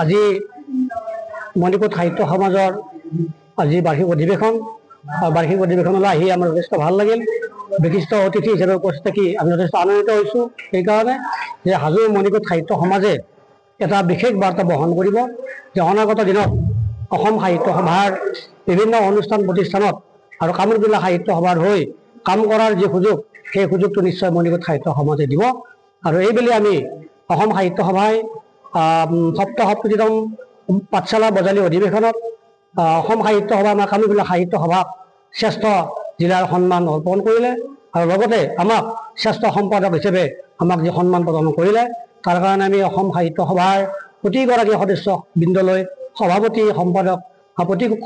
আজি মণিপুৰ সাহিত্য সমাজৰ আজি বাৰ্ষিক অধিৱেশনলৈ আহি আমাৰ যথেষ্ট ভাল লাগিল। বিশিষ্ট অতিথি হিচাপে উপস্থিত থাকি আমি যথেষ্ট আনন্দিত হৈছোঁ। সেইকাৰণে যে হাজো মণিপুৰ সাহিত্য সমাজে এটা বিশেষ বাৰ্তা বহন কৰিব যে অনাগত দিনত অসম সাহিত্য সভাৰ বিভিন্ন অনুষ্ঠান প্ৰতিষ্ঠানত আৰু কামৰূপ সাহিত্য সভাৰ হৈ কাম কৰাৰ যি সুযোগ, সেই সুযোগটো নিশ্চয় মণিপুৰ সাহিত্য সমাজে দিব। আৰু এইবেলি আমি অসম সাহিত্য সভাই সপ্তমতম পাঠশালা বজালী অধিৱেশনত অসম সাহিত্য সভা আমাৰ কামৰূপ সাহিত্য সভাক শ্ৰেষ্ঠ জিলাৰ সন্মান অৰ্পণ কৰিলে আৰু লগতে আমাক শ্ৰেষ্ঠ সম্পাদক হিচাপে আমাক যি সন্মান প্ৰদান কৰিলে, তাৰ কাৰণে আমি অসম সাহিত্য সভাৰ প্ৰতিগৰাকী সদস্য বৃন্দলৈ সভাপতি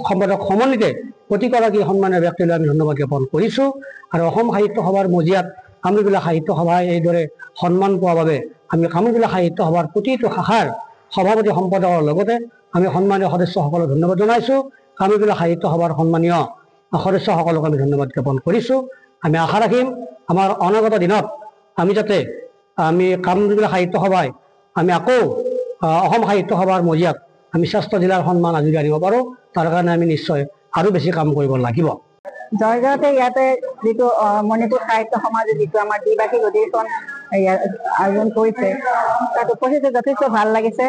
সম্পাদক সমন্বিতে প্ৰতিগৰাকী সন্মানীয় ব্যক্তিলৈ আমি ধন্যবাদ জ্ঞাপন কৰিছোঁ। আৰু অসম সাহিত্য সভাৰ মজিয়াত কামৰূপ সাহিত্য সভাই এইদৰে সন্মান পোৱাৰ বাবে আমি কামৰূপ সাহিত্য সভাৰ প্ৰতিটো শাখাৰ সভাপতি সম্পাদকৰ লগতে আমি সন্মানীয় সদস্যসকলক ধন্যবাদ জনাইছোঁ। কামৰূপ সাহিত্য সভাৰ সন্মানীয় সদস্যসকলক আমি ধন্যবাদ জ্ঞাপন কৰিছোঁ। আমি আশা ৰাখিম আমাৰ অনাগত দিনত আমি যাতে কামৰূপ সাহিত্য সভাই আমি আকৌ অসম সাহিত্য সভাৰ মজিয়াত আমি শ্ৰেষ্ঠ জিলাৰ সন্মান আজৰি আনিব পাৰোঁ। তাৰ কাৰণে আমি নিশ্চয় আৰু বেছি কাম কৰিব লাগিব। জয়গাঁৱতে ইয়াতে যিটো মণিপুৰ সাহিত্য সমাজে যিটো আমাৰ দ্বিবাৰ্ষিক অধিৱেশন আয়োজন কৰিছে, তাত উপস্থিত যথেষ্ট ভাল লাগিছে।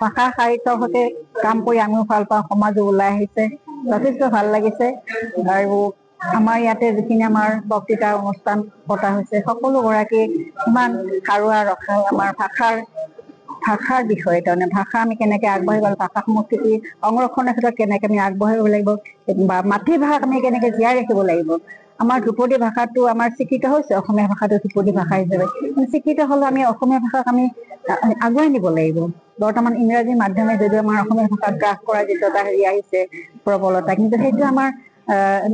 ভাষা সাহিত্যৰ সৈতে কাম কৰি আমিও ভাল পাওঁ, সমাজো ওলাই আহিছে, যথেষ্ট ভাল লাগিছে। আৰু আমাৰ ইয়াতে যিখিনি আমাৰ বক্তৃতা অনুষ্ঠান পতা হৈছে, সকলো গৰাকী ইমান সাৰুৱা ৰখাই আমাৰ ভাষাৰ বিষয়ে, তাৰমানে ভাষা আমি কেনেকে আগবাঢ়িব লাগিব, ভাষা সংস্কৃতি সংৰক্ষণৰ ক্ষেত্ৰত কেনেকে আমি আগবাঢ়িব লাগিব, বা মাতৃভাষাক আমি কেনেকে জীয়াই ৰাখিব লাগিব। আমাৰ ধ্ৰুপদী ভাষাটো আমাৰ স্বীকৃত হৈছে, অসমীয়া ভাষাটো ধ্ৰুপদী ভাষা হিচাপে স্বীকৃত হলেও আমি অসমীয়া ভাষাক আমি আগুৱাই নিব লাগিব। বৰ্তমান ইংৰাজী মাধ্যমে যদিও আমাৰ অসমীয়া ভাষাত গ্ৰাস কৰা যিটো এটা আহিছে প্ৰবলতা, কিন্তু সেইটো আমাৰ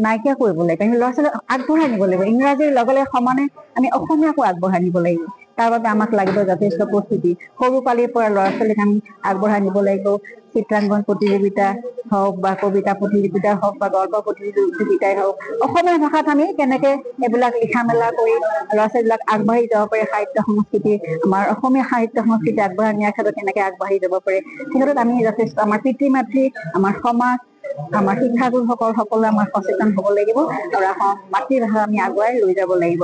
নাইকিয়া কৰিব লাগিব। আমি ল'ৰা ছোৱালীক আগবঢ়াই নিব লাগিব, ইংৰাজীৰ লগে লগে সমানে আমি অসমীয়াকো আগবঢ়াই নিব লাগিব। তাৰ বাবে আমাক লাগিব যথেষ্ট প্ৰস্তুতি। সৰু পালিৰ পৰা ল'ৰা ছোৱালীক আমি আগবঢ়াই নিব লাগিব। চিত্ৰাংকন প্ৰতিযোগিতা হওক বা কবিতা প্ৰতিযোগিতা হওক বা গল্প প্ৰতিযোগিতাই হওক, অসমীয়া ভাষাত আমি কেনেকে এইবিলাক লিখা মেলা কৰি ল'ৰা ছোৱালীবিলাক আগবাঢ়ি যাব পাৰে, সাহিত্য সংস্কৃতি আমাৰ অসমীয়া সাহিত্য সংস্কৃতি আগবঢ়াই নিয়াৰ ক্ষেত্ৰত কেনেকে আগবাঢ়ি যাব পাৰে, সেই ক্ষেত্ৰত আমি যথেষ্ট আমাৰ পিতৃ মাতৃ, আমাৰ সমাজ, আমাৰ শিক্ষাগুৰুসকল সকলোৱে আমাৰ সচেতন হ'ব লাগিব আৰু মাতৃভাষা আমি আগুৱাই লৈ যাব লাগিব।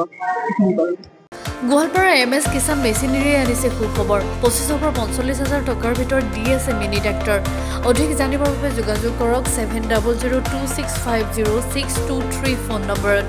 গোৱালপাৰা MS কিষাণ মেচিনেৰী আনিছে সুখবৰ। 25,000 পৰা 45,000 টকাৰ ভিতৰত দি আছে মিনি ট্ৰেক্টৰ। অধিক জানিবৰ বাবে যোগাযোগ কৰক 7002650623 ফোন নম্বৰত।